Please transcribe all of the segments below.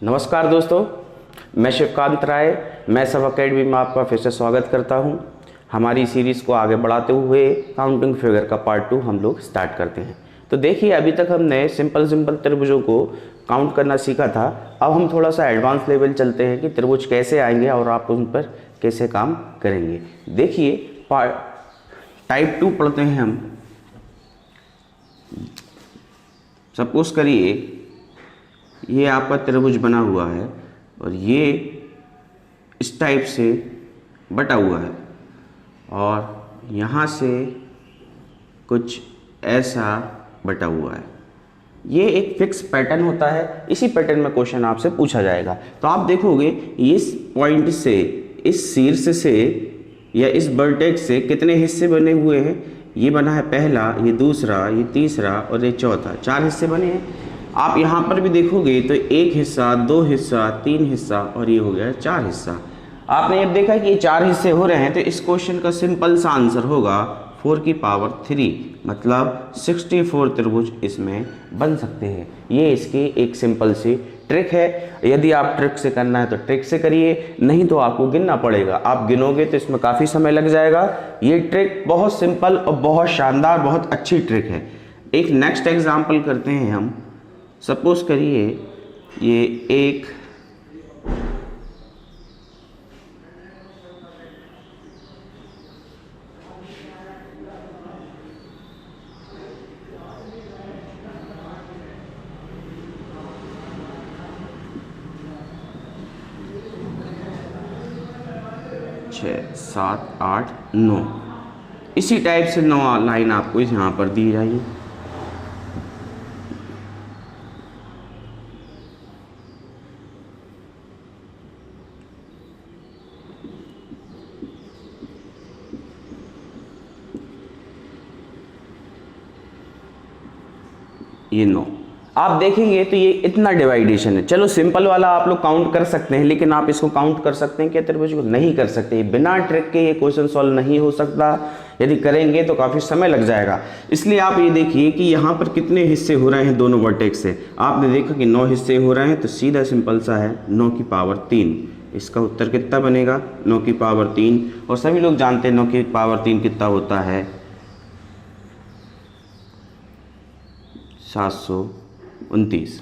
नमस्कार दोस्तों, मैं शिवकांत राय, मैं सब अकेडमी में आपका फिर से स्वागत करता हूं। हमारी सीरीज़ को आगे बढ़ाते हुए काउंटिंग फिगर का पार्ट 2 हम लोग स्टार्ट करते हैं। तो देखिए, अभी तक हमने सिंपल त्रिभुजों को काउंट करना सीखा था। अब हम थोड़ा सा एडवांस लेवल चलते हैं कि त्रिभुज कैसे आएंगे और आप उन पर कैसे काम करेंगे। देखिए, टाइप 2 पढ़ते हैं हम। सपोज करिए ये आपका त्रिभुज बना हुआ है और ये इस टाइप से बटा हुआ है और यहाँ से कुछ ऐसा बटा हुआ है। ये एक फिक्स पैटर्न होता है। इसी पैटर्न में क्वेश्चन आपसे पूछा जाएगा। तो आप देखोगे इस पॉइंट से, इस शीर्ष से या इस वर्टेक्स से कितने हिस्से बने हुए हैं। ये बना है पहला, ये दूसरा, ये तीसरा और ये चौथा। 4 हिस्से बने हैं। आप यहाँ पर भी देखोगे तो 1 हिस्सा, 2 हिस्सा, 3 हिस्सा और ये हो गया 4 हिस्सा। आपने अब देखा कि ये 4 हिस्से हो रहे हैं, तो इस क्वेश्चन का सिंपल सा आंसर होगा 4 की पावर 3, मतलब 64 त्रिभुज इसमें बन सकते हैं। ये इसकी एक सिंपल सी ट्रिक है। यदि आप ट्रिक से करना है तो ट्रिक से करिए, नहीं तो आपको गिनना पड़ेगा। आप गिनोगे तो इसमें काफ़ी समय लग जाएगा। ये ट्रिक बहुत सिंपल और बहुत शानदार, बहुत अच्छी ट्रिक है। एक नेक्स्ट एग्जाम्पल करते हैं हम। सपोज करिए ये एक छः, 7, 8, 9, इसी टाइप से 9 लाइन आपको यहाँ पर दी जाएगी। ये 9 आप देखेंगे तो ये इतना डिवाइडेशन है। चलो सिंपल वाला आप लोग काउंट कर सकते हैं, लेकिन आप इसको काउंट कर सकते हैं क्या त्रिभुज को? नहीं कर सकते। बिना ट्रिक के ये क्वेश्चन सॉल्व नहीं हो सकता। यदि करेंगे तो काफ़ी समय लग जाएगा। इसलिए आप ये देखिए कि यहाँ पर कितने हिस्से हो रहे हैं दोनों वर्टेक्स से। आपने देखा कि 9 हिस्से हो रहे हैं, तो सीधा सिंपल सा है 9 की पावर 3। इसका उत्तर कितना बनेगा? 9 की पावर 3। और सभी लोग जानते हैं 9 की पावर 3 कितना होता है? 729।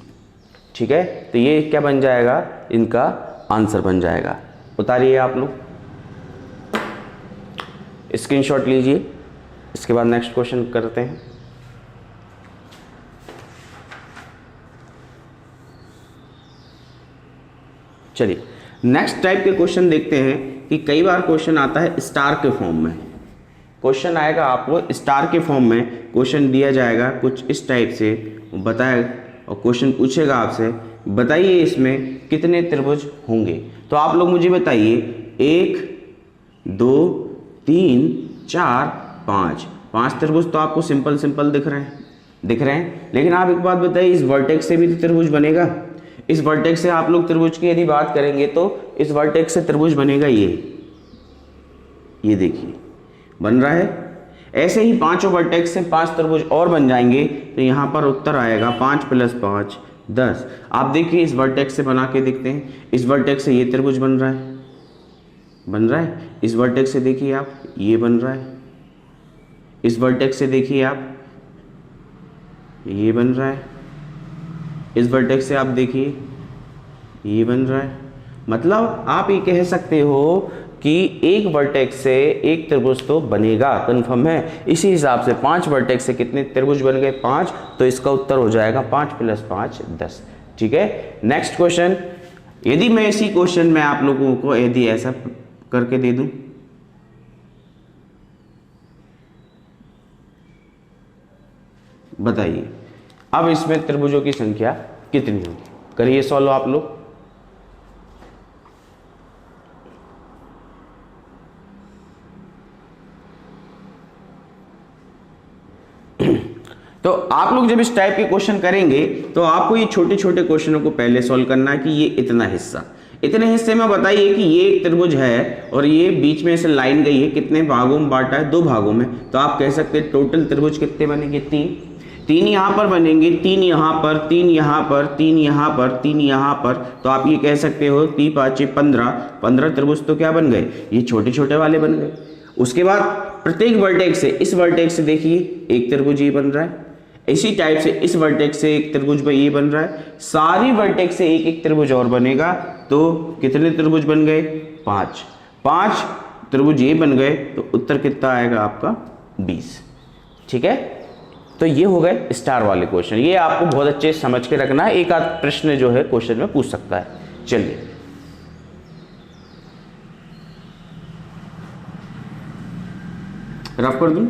ठीक है, तो ये क्या बन जाएगा? इनका आंसर बन जाएगा। उतारिए आप लोग, स्क्रीनशॉट लीजिए। इसके बाद नेक्स्ट क्वेश्चन करते हैं। चलिए नेक्स्ट टाइप के क्वेश्चन देखते हैं कि कई बार क्वेश्चन आता है स्टार के फॉर्म में। क्वेश्चन आएगा आपको स्टार के फॉर्म में, क्वेश्चन दिया जाएगा कुछ इस टाइप से, बताए और क्वेश्चन पूछेगा आपसे बताइए इसमें कितने त्रिभुज होंगे। तो आप लोग मुझे बताइए 1, 2, 3, 4, 5 त्रिभुज तो आपको सिंपल दिख रहे हैं। लेकिन आप एक बात बताइए, इस वर्टेक्स से भी तो त्रिभुज बनेगा। इस वर्टेक्स से आप लोग त्रिभुज की यदि बात करेंगे तो इस वर्टेक्स से त्रिभुज बनेगा। ये देखिए बन रहा है। ऐसे ही 5 वर्टेक्स से 5 त्रिभुज और बन जाएंगे, तो यहाँ पर उत्तर आएगा 5 + 5 10। आप देखिए इस वर्टेक्स से बना के देखते हैं। इस वर्टेक्स से ये त्रिभुज बन रहा है। इस वर्टेक्स से देखिए आप, ये बन रहा है। इस वर्टेक्स से देखिए आप, ये बन रहा है। इस वर्टेक्स से आप देखिए, ये बन रहा है। मतलब आप ये कह सकते हो कि एक वर्टेक्स से एक त्रिभुज तो बनेगा, कंफर्म है। इसी हिसाब से 5 वर्टेक्स से कितने त्रिभुज बन गए? 5। तो इसका उत्तर हो जाएगा 5 + 5 10। ठीक है, नेक्स्ट क्वेश्चन। यदि मैं इसी क्वेश्चन में आप लोगों को यदि ऐसा करके दे दूं, बताइए अब इसमें त्रिभुजों की संख्या कितनी होगी? करिए सॉल्व आप लोग। तो आप लोग जब इस टाइप के क्वेश्चन करेंगे तो आपको ये छोटे छोटे क्वेश्चनों को पहले सॉल्व करना है कि ये इतना हिस्सा, इतने हिस्से में बताइए कि ये एक त्रिभुज है और ये बीच में से लाइन गई है, कितने भागों में बांटा है? 2 भागों में। तो आप कह सकते हैं टोटल त्रिभुज कितने बनेंगे? 3। 3 यहाँ पर बनेंगे, 3 यहाँ पर, 3 यहाँ पर, 3 यहाँ पर, 3 यहाँ पर, तो आप ये कह सकते हो 3 5 15, 15 त्रिभुज तो क्या बन गए, ये छोटे छोटे वाले बन गए। उसके बाद प्रत्येक वर्टेक्स से, इस वर्टेक्स से देखिए एक त्रिभुज ये बन रहा है, इसी टाइप से इस वर्टेक्स से एक त्रिभुज ये बन रहा है, सारी वर्टेक्स से एक एक त्रिभुज और बनेगा, तो कितने त्रिभुज बन गए, 5। 5 त्रिभुज ये बन गए, तो उत्तर कितना आएगा आपका 20। ठीक है, तो ये हो गए स्टार वाले क्वेश्चन। ये आपको बहुत अच्छे से समझ के रखना है, एक आध प्रश्न जो है क्वेश्चन में पूछ सकता है। चलिए रफ कर दूं।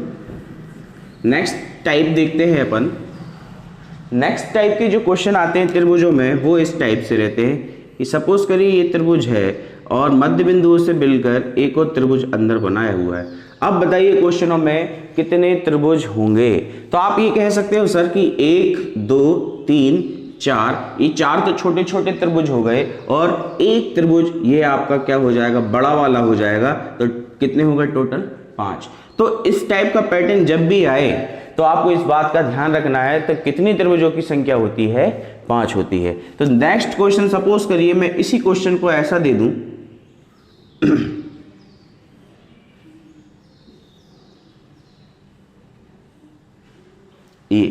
नेक्स्ट टाइप देखते हैं अपन। नेक्स्ट टाइप के जो क्वेश्चन आते हैं त्रिभुजों में, वो इस टाइप से रहते हैं कि सपोज करिए ये त्रिभुज है और मध्य बिंदुओं से मिलकर एक और त्रिभुज अंदर बनाया हुआ है। अब बताइए क्वेश्चनों में कितने त्रिभुज होंगे। तो आप ये कह सकते हो सर कि 1 2 3 4, ये 4 तो छोटे छोटे त्रिभुज हो गए और एक त्रिभुज ये आपका क्या हो जाएगा, बड़ा वाला हो जाएगा, तो कितने हो गए टोटल 5। तो इस टाइप का पैटर्न जब भी आए तो आपको इस बात का ध्यान रखना है, तो कितनी त्रिभुजों की संख्या होती है, 5 होती है। तो नेक्स्ट क्वेश्चन सपोज करिए मैं इसी क्वेश्चन को ऐसा दे दूं ये,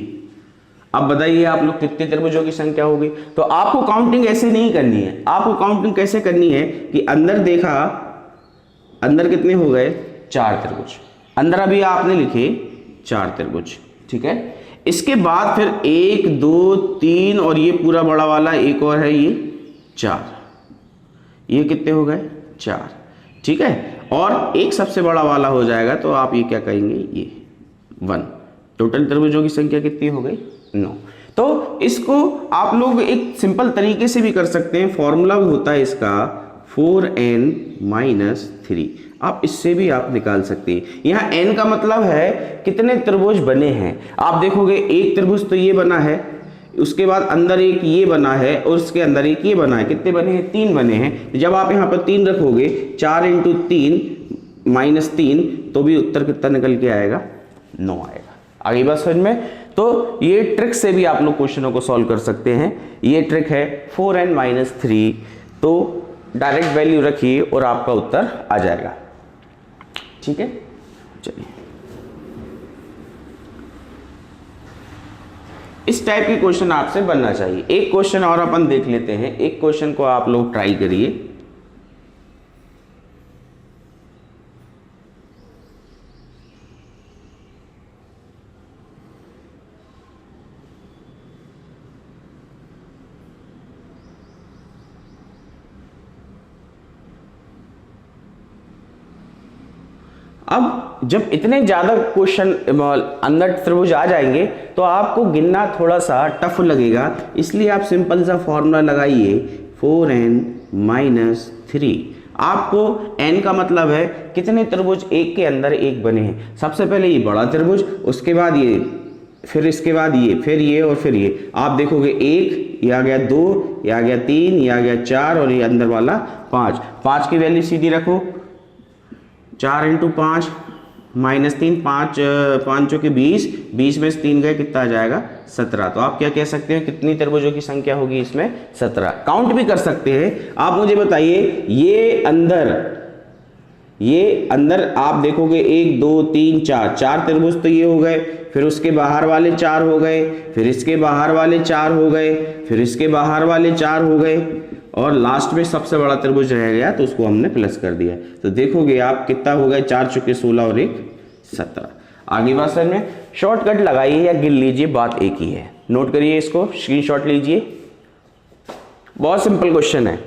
अब बताइए आप लोग कितने त्रिभुजों की संख्या होगी। तो आपको काउंटिंग ऐसे नहीं करनी है, आपको काउंटिंग कैसे करनी है कि अंदर देखा, अंदर कितने हो गए, 4 त्रिभुज, अंदर अभी आपने लिखे 4 त्रिभुज। ठीक है, इसके बाद फिर 1 2 3 और ये पूरा बड़ा वाला एक और है, ये 4, ये कितने हो गए, 4। ठीक है, और एक सबसे बड़ा वाला हो जाएगा, तो आप ये क्या कहेंगे, ये 1। टोटल त्रिभुजों की संख्या कितनी हो गई, 9। तो इसको आप लोग एक सिंपल तरीके से भी कर सकते हैं, फॉर्मूला होता है इसका 4n-3। आप इससे भी आप निकाल सकते हैं। यहाँ n का मतलब है कितने त्रिभुज बने हैं। आप देखोगे एक त्रिभुज तो ये बना है, उसके बाद अंदर एक ये बना है और उसके अंदर एक ये बना है, कितने बने हैं, 3 बने हैं। जब आप यहाँ पर 3 रखोगे, 4 × 3 - 3, तो भी उत्तर कितना निकल के आएगा, 9 आएगा। आगे बात समझ में। तो ये ट्रिक से भी आप लोग क्वेश्चनों को सॉल्व कर सकते हैं। ये ट्रिक है 4n-3, तो डायरेक्ट वैल्यू रखिए और आपका उत्तर आ जाएगा। ठीक है, चलिए इस टाइप के क्वेश्चन आपसे बनना चाहिए। एक क्वेश्चन और अपन देख लेते हैं, एक क्वेश्चन को आप लोग ट्राई करिए। अब जब इतने ज़्यादा क्वेश्चन अंदर त्रिभुज आ जाएंगे तो आपको गिनना थोड़ा सा टफ लगेगा, इसलिए आप सिंपल सा फॉर्मूला लगाइए 4n-3। आपको n का मतलब है कितने त्रिभुज एक के अंदर एक बने हैं। सबसे पहले ये बड़ा त्रिभुज, उसके बाद ये, फिर इसके बाद ये, फिर ये और फिर ये। आप देखोगे 1, ये आ गया 2, ये आ गया 3, ये आ गया 4 और ये अंदर वाला 5। 5 की वैल्यू सीधी रखो, 4 × 5 - 3, 5 के 20, 20 में से 3 गए, कितना आ जाएगा, 17। तो आप क्या कह सकते हैं, कितनी त्रिभुजों की संख्या होगी इसमें, 17। काउंट भी कर सकते हैं। आप मुझे बताइए, ये अंदर आप देखोगे 1 2 3 4, 4 त्रिभुज तो ये हो गए, फिर उसके बाहर वाले 4 हो गए, फिर इसके बाहर वाले 4 हो गए, फिर इसके बाहर वाले 4 हो गए, और लास्ट में सबसे बड़ा त्रिभुज रह गया, तो उसको हमने प्लस कर दिया। तो देखोगे आप कितना हो गए, 4 × 16 और 1 17। आगे बात सर में शॉर्टकट लगाइए या गिन लीजिए, बात एक ही है। नोट करिए, इसको स्क्रीनशॉट लीजिए, बहुत सिंपल क्वेश्चन है।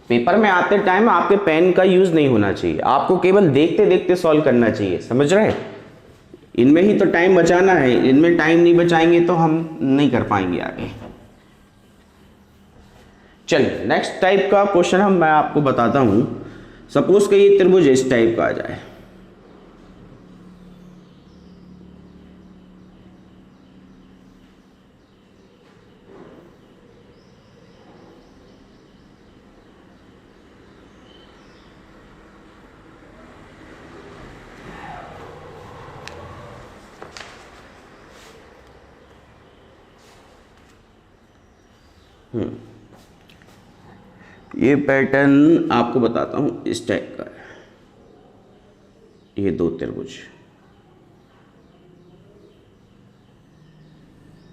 पेपर में आते टाइम आपके पेन का यूज नहीं होना चाहिए, आपको केवल देखते देखते सॉल्व करना चाहिए, समझ रहे हैं। इनमें ही तो टाइम बचाना है, इनमें टाइम नहीं बचाएंगे तो हम नहीं कर पाएंगे आगे। चलिए नेक्स्ट टाइप का क्वेश्चन मैं आपको बताता हूं। सपोज कि ये त्रिभुज इस टाइप का आ जाए, ये पैटर्न आपको बताता हूँ इस टाइप का है। ये 2 त्रिभुज,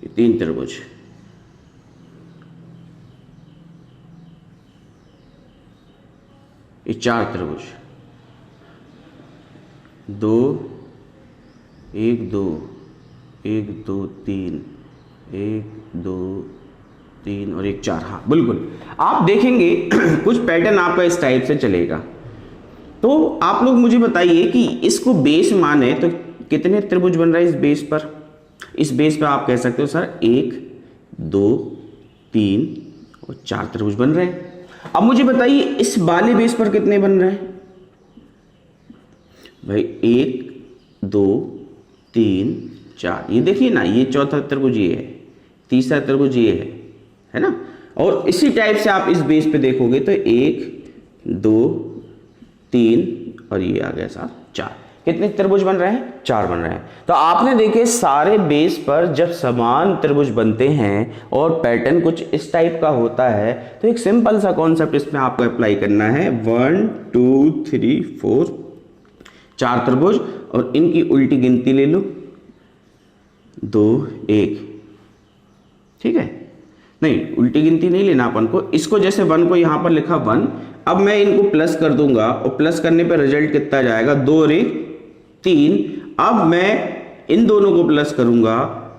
ये 3 त्रिभुज, ये 4 त्रिभुज, 2 1 2 1 2 3 1 2 3 और 1 4। हाँ बिल्कुल, आप देखेंगे कुछ पैटर्न आपका इस टाइप से चलेगा। तो आप लोग मुझे बताइए कि इसको बेस माने तो कितने त्रिभुज बन रहा है इस बेस पर। इस बेस पर आप कह सकते हो सर 1 2 3 और 4 त्रिभुज बन रहे हैं। अब मुझे बताइए इस वाले बेस पर कितने बन रहे हैं भाई। 1 2 3 4, ये देखिए ना, ये चौथा त्रिभुज ये है, तीसरा त्रिभुज ये है ना। और इसी टाइप से आप इस बेस पे देखोगे तो 1 2 3 और ये आ गया साथ 4। कितने त्रिभुज बन रहे हैं? 4 बन रहे हैं। तो आपने देखे सारे बेस पर जब समान त्रिभुज बनते हैं और पैटर्न कुछ इस टाइप का होता है तो एक सिंपल सा कॉन्सेप्ट इसमें आपको अप्लाई करना है। 1 2 3 4 4 त्रिभुज और इनकी उल्टी गिनती ले लो 2 1। ठीक है, नहीं उल्टी गिनती नहीं लेना अपन को, इसको जैसे 1 को यहां पर लिखा 1, अब मैं इनको प्लस कर दूंगा और प्लस करने पे रिजल्ट कितना जाएगा 2 और 1 3। अब मैं इन दोनों को प्लस करूंगा,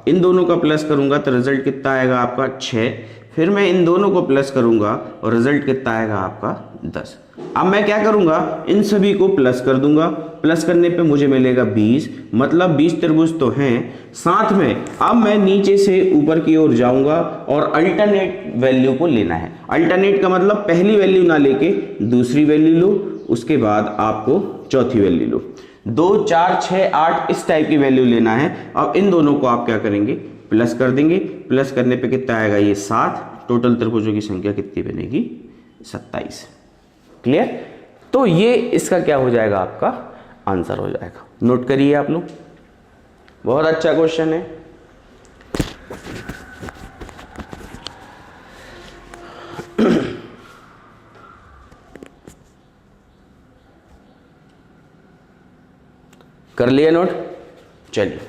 इन दोनों का प्लस करूंगा तो रिजल्ट कितना आएगा आपका 6। फिर मैं इन दोनों को प्लस करूंगा और रिजल्ट कितना आएगा आपका 10। अब मैं क्या करूंगा, इन सभी को प्लस कर दूंगा, प्लस करने पे मुझे मिलेगा 20, मतलब 20 त्रिभुज तो हैं। साथ में अब मैं नीचे से ऊपर की ओर जाऊंगा और अल्टरनेट वैल्यू को लेना है। अल्टरनेट का मतलब पहली वैल्यू ना लेके दूसरी वैल्यू लो, उसके बाद आपको चौथी वैल्यू लो। 2 4 6 8 इस टाइप की वैल्यू लेना है। अब इन दोनों को आप क्या करेंगे, प्लस कर देंगे। प्लस करने पे कितना आएगा, ये 7। टोटल त्रिभुजों की संख्या कितनी बनेगी, 27। क्लियर? तो ये इसका क्या हो जाएगा, आपका आंसर हो जाएगा। नोट करिए आप लोग, बहुत अच्छा क्वेश्चन है। कर लिया नोट? चलिए,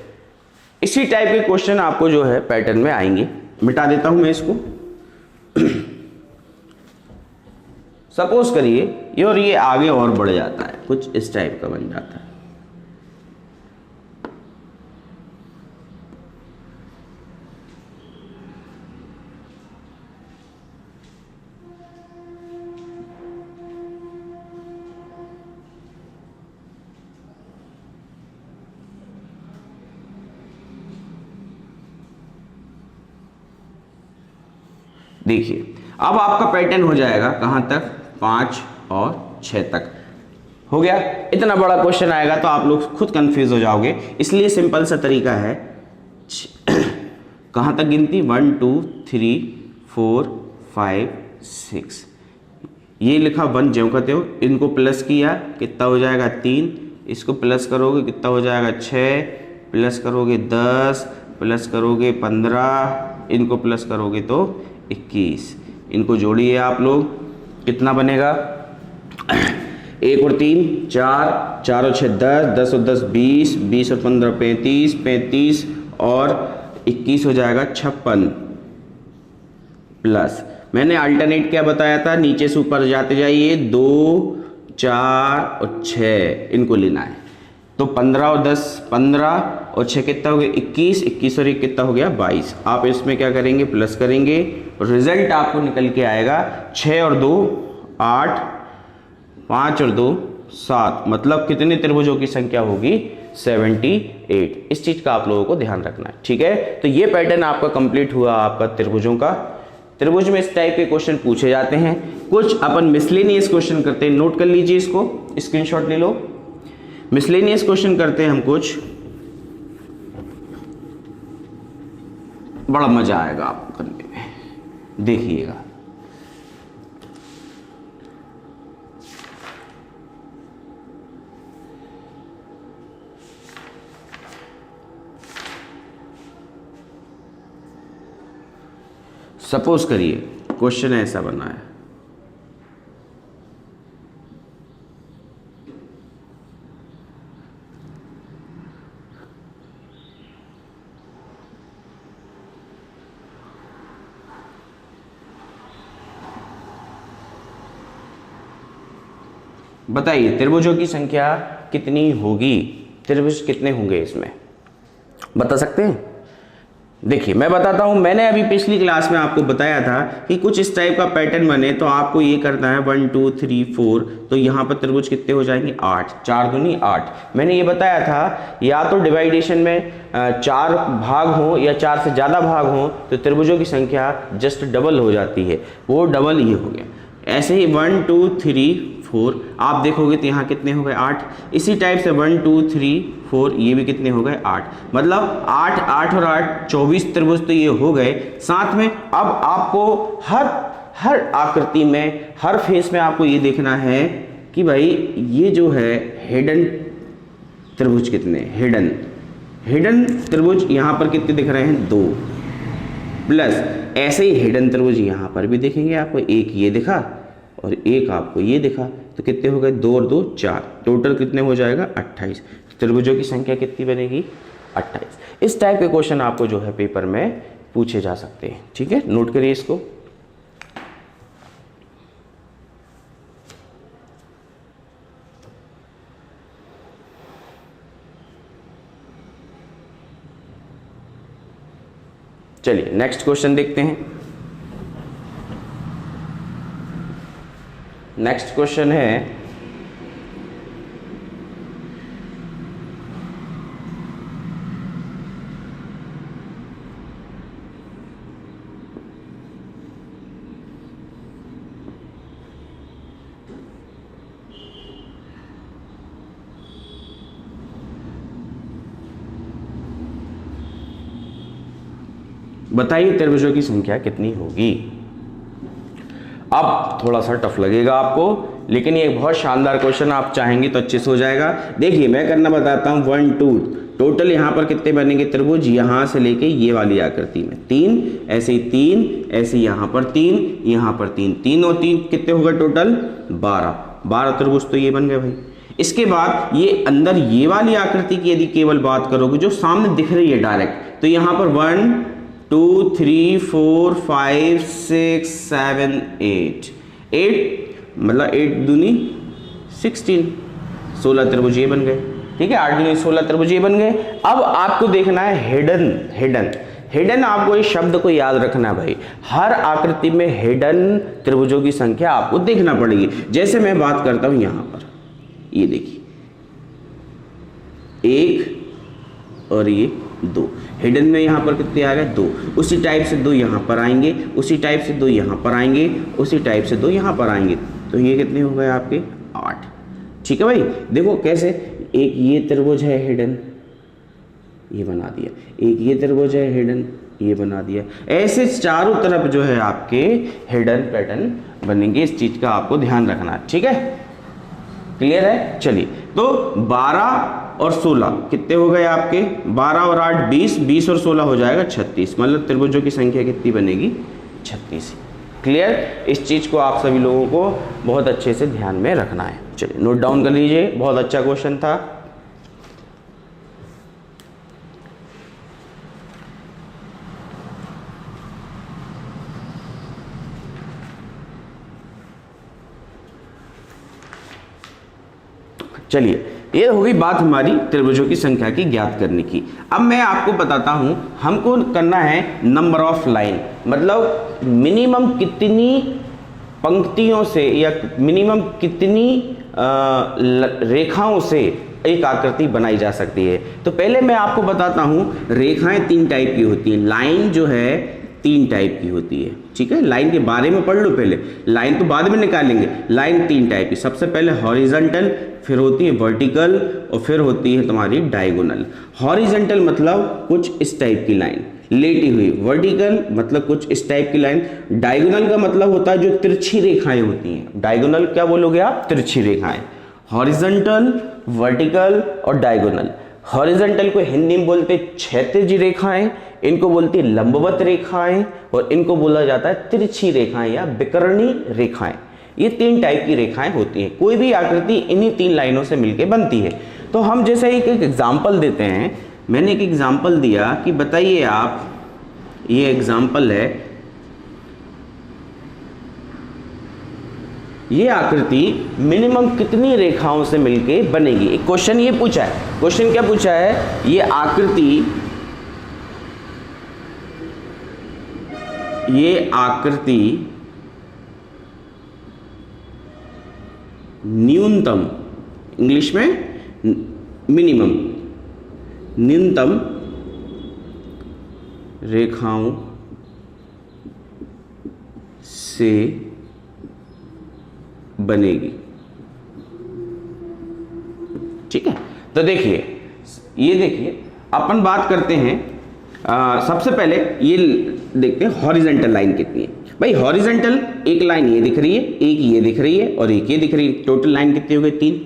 इसी टाइप के क्वेश्चन आपको जो है पैटर्न में आएंगे। मिटा देता हूं मैं इसको। सपोज करिए ये और ये आगे और बढ़ जाता है, कुछ इस टाइप का बन जाता है। देखिए अब आपका पैटर्न हो जाएगा कहां तक, 5 और 6 तक हो गया। इतना बड़ा क्वेश्चन आएगा तो आप लोग खुद कंफ्यूज हो जाओगे, इसलिए सिंपल सा तरीका है। कहां तक गिनती, 1 2 3 4 5 6। ये लिखा 1 ज्यों का त्यों, इनको प्लस किया कितना हो जाएगा 3, इसको प्लस करोगे कितना हो जाएगा 6, प्लस करोगे 10, प्लस करोगे 15, इनको प्लस करोगे तो 21। इनको जोड़िए आप लोग, कितना बनेगा, 1 और 3 4, 4 और 6 10, 10 और 10 20, 20 और 15 35, 35 और 21 हो जाएगा 56। प्लस मैंने अल्टरनेट क्या बताया था, नीचे से ऊपर जाते जाइए, 2 4 और 6 इनको लेना है। तो 15 और 10 15 और 6 कितना हो गया 21, 21 और 1 कितना हो गया 22। आप इसमें क्या करेंगे, प्लस करेंगे, रिजल्ट आपको निकल के आएगा 6 और 2 8, 5 और 2 7, मतलब कितने त्रिभुजों की संख्या होगी 78। इस चीज का आप लोगों को ध्यान रखना है, ठीक है। तो ये पैटर्न आपका कंप्लीट हुआ आपका त्रिभुजों का। त्रिभुज में इस टाइप के क्वेश्चन पूछे जाते हैं, कुछ अपन मिसलेनियस क्वेश्चन करते हैं, नोट कर लीजिए इसको, स्क्रीनशॉट ले लो। मिसलेनियस क्वेश्चन करते हैं हम कुछ, बड़ा मजा आएगा आपको करने में, देखिएगा। सपोज करिए क्वेश्चन ऐसा बना है। बताइए त्रिभुजों की संख्या कितनी होगी, त्रिभुज कितने होंगे इसमें, बता सकते हैं? देखिए मैं बताता हूं, मैंने अभी पिछली क्लास में आपको बताया था कि कुछ इस टाइप का पैटर्न बने तो आपको ये करना है 1 2 3 4, तो यहाँ पर त्रिभुज कितने हो जाएंगे 8, 4 दूनी 8। मैंने ये बताया था या तो डिवाइडेशन में 4 भाग हो या 4 से ज़्यादा भाग हो तो त्रिभुजों की संख्या जस्ट डबल हो जाती है, वो डबल ये हो गया। ऐसे ही 1 2 3 4 आप देखोगे तो यहाँ कितने हो गए 8। इसी टाइप से 1 2 3 4 ये भी कितने हो गए 8, मतलब 8 8 और 8 24 त्रिभुज तो ये हो गए। साथ में अब आपको हर आकृति में, हर फेस में आपको ये देखना है कि भाई ये जो है हिडन त्रिभुज कितने, हिडन त्रिभुज यहाँ पर कितने दिख रहे हैं 2, प्लस ऐसे ही हिडन त्रिभुज यहाँ पर भी देखेंगे आपको, एक ये दिखा और एक आपको ये दिखा, तो कितने हो गए 2 और 2 4, टोटल कितने हो जाएगा 28। त्रिभुजों की संख्या कितनी बनेगी 28। इस टाइप के क्वेश्चन आपको जो है पेपर में पूछे जा सकते हैं, ठीक है, नोट करिए इसको। चलिए नेक्स्ट क्वेश्चन देखते हैं। नेक्स्ट क्वेश्चन है बताइए त्रिभुजों की संख्या कितनी होगी। अब थोड़ा सा टफ लगेगा आपको, लेकिन ये बहुत शानदार क्वेश्चन, आप चाहेंगे तो अच्छे से हो जाएगा। देखिए मैं करना बताता हूँ 1 2, टोटल यहाँ पर कितने बनेंगे त्रिभुज, यहाँ से लेके ये वाली आकृति में 3, ऐसे ही 3, ऐसे यहाँ पर 3, यहाँ पर 3, 3 और 3 कितने हो गए टोटल 12 त्रिभुज तो ये बन गए भाई। इसके बाद ये अंदर ये वाली आकृति की यदि केवल बात करोगे जो सामने दिख रही है डायरेक्ट, तो यहाँ पर 1 2 3 4 5 6 7 8 मतलब 8 दूनी 16, 16 त्रिभुज ये बन गए, ठीक है, 8 दूनी 16 त्रिभुज ये बन गए। अब आपको देखना है हिडन आपको इस शब्द को याद रखना है भाई, हर आकृति में हिडन त्रिभुजों की संख्या आपको देखना पड़ेगी। जैसे मैं बात करता हूं यहां पर, ये देखिए 1 और ये 2, हिडन में यहाँ पर कितने आ गए 2, उसी टाइप से 2 यहाँ पर आएंगे, उसी टाइप से 2 यहाँ पर आएंगे, उसी टाइप से 2 यहाँ पर आएंगे, तो ये कितने हो गए आपके 8, ठीक है भाई। देखो कैसे, एक ये त्रिभुज है हिडन, ये बना दिया, एक ये त्रिभुज है हिडन, ये बना दिया, ऐसे चारों तरफ जो है आपके हिडन पैटर्न बनेंगे। इस चीज का आपको ध्यान रखना है, ठीक है, क्लियर है। चलिए तो 12 और 16 कितने हो गए आपके, 12 और 8 20, 20 और 16 हो जाएगा 36, मतलब त्रिभुजों की संख्या कितनी बनेगी 36। क्लियर, इस चीज को आप सभी लोगों को बहुत अच्छे से ध्यान में रखना है। चलिए नोट डाउन कर लीजिए, बहुत अच्छा क्वेश्चन था। चलिए ये होगी बात हमारी त्रिभुजों की संख्या की ज्ञात करने की। अब मैं आपको बताता हूं, हमको करना है नंबर ऑफ लाइन, मतलब मिनिमम कितनी पंक्तियों से या मिनिमम कितनी रेखाओं से एक आकृति बनाई जा सकती है। तो पहले मैं आपको बताता हूं, रेखाएं 3 टाइप की होती हैं, लाइन जो है 3 टाइप की होती है, ठीक है। लाइन के बारे में पढ़ लो पहले, लाइन तो बाद में निकालेंगे। लाइन 3 टाइप की, सबसे पहले हॉरिजॉन्टल, फिर होती है वर्टिकल और फिर होती है तुम्हारी डायगोनल। हॉरिजॉन्टल मतलब कुछ इस टाइप की लाइन लेटी हुई, वर्टिकल मतलब कुछ इस टाइप की लाइन, डायगोनल का मतलब होता है जो तिरछी रेखाएं होती हैं। डायगोनल क्या बोलोगे आप, तिरछी रेखाएं। हॉरिजॉन्टल, वर्टिकल और डायगोनल। हॉरिजॉन्टल को हिंदी में बोलते क्षैतिज रेखाएं, इनको बोलती है लंबवत रेखाएं, और इनको बोला जाता है तिरछी रेखाएं या विकर्णी रेखाएं। ये 3 टाइप की रेखाएं होती हैं। कोई भी आकृति इन्हीं 3 लाइनों से मिलकर बनती है। तो हम जैसे एक एग्जाम्पल देते हैं, मैंने एक एग्जाम्पल दिया कि बताइए आप, ये एग्जाम्पल है, ये आकृति मिनिमम कितनी रेखाओं से मिलके बनेगी। एक क्वेश्चन ये पूछा है। क्वेश्चन क्या पूछा है, ये आकृति न्यूनतम, इंग्लिश में मिनिमम, न्यूनतम रेखाओं से बनेगी। ठीक है, तो देखिए, ये देखिए अपन बात करते हैं, सबसे पहले ये देखते हैं हॉरिजॉन्टल लाइन कितनी है। भाई हॉरिजॉन्टल एक लाइन ये दिख रही है, एक ये दिख रही है और एक ये दिख रही है, टोटल लाइन कितनी हो गई 3।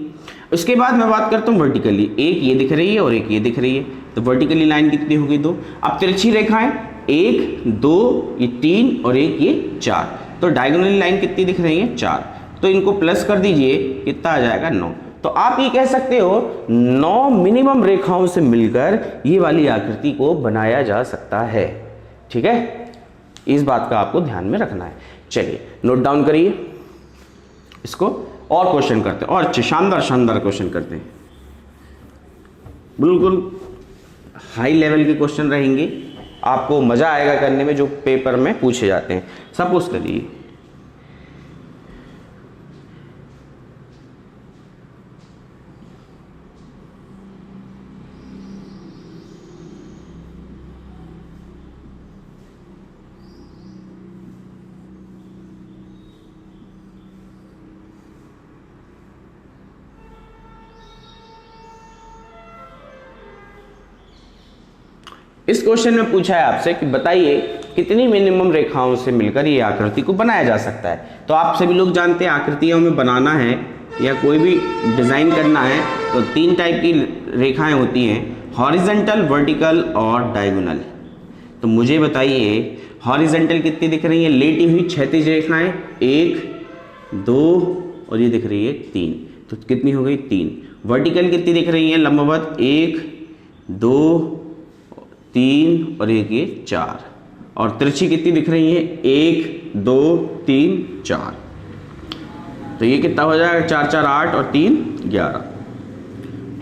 उसके बाद मैं बात करता हूँ वर्टिकली, एक ये दिख रही है और एक ये दिख रही है, तो वर्टिकली लाइन कितनी हो गई 2। अब तिरछी रेखाएं 1 2 ये 3 और एक ये 4, तो डायगोनल लाइन कितनी दिख रही है 4, तो इनको प्लस कर दीजिए, कितना आ जाएगा 9। तो आप ये कह सकते हो 9 मिनिमम रेखाओं से मिलकर ये वाली आकृति को बनाया जा सकता है। ठीक है, इस बात का आपको ध्यान में रखना है। चलिए नोट डाउन करिए इसको, और क्वेश्चन करते हैं, और अच्छे शानदार शानदार क्वेश्चन करते हैं, बिल्कुल हाई लेवल के क्वेश्चन रहेंगे, आपको मजा आएगा करने में, जो पेपर में पूछे जाते हैं। सपोज करिए इस क्वेश्चन में पूछा है आपसे कि बताइए कितनी मिनिमम रेखाओं से मिलकर ये आकृति को बनाया जा सकता है। तो आप सभी लोग जानते हैं आकृतियों में बनाना है या कोई भी डिज़ाइन करना है तो 3 टाइप की रेखाएं होती हैं, हॉरिजॉन्टल, वर्टिकल और डायगोनल। तो मुझे बताइए हॉरिजॉन्टल कितनी दिख रही है, लेटी हुई क्षैतिज रेखाएं 1 2 और ये दिख रही है 3, तो कितनी हो गई 3। वर्टिकल कितनी दिख रही है, लंबवत 1 2 3 और एक ये 4, और तिरछी कितनी दिख रही है 1 2 3 4, तो ये कितना हो जाएगा 4 4 8 और 3 11,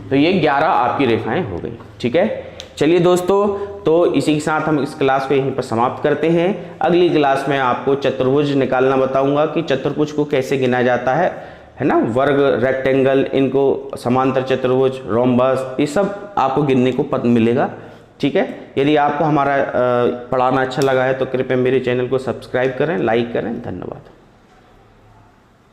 तो ये 11 आपकी रेखाएं हो गई। ठीक है, चलिए दोस्तों, तो इसी के साथ हम इस क्लास को यहीं पर समाप्त करते हैं। अगली क्लास में आपको चतुर्भुज निकालना बताऊंगा कि चतुर्भुज को कैसे गिना जाता है ना, वर्ग, रेक्टेंगल, इनको समांतर चतुर्भुज, रोम्बस, ये सब आपको गिनने को पता मिलेगा। ठीक है, यदि आपको हमारा पढ़ाना अच्छा लगा है तो कृपया मेरे चैनल को सब्सक्राइब करें, लाइक करें। धन्यवाद।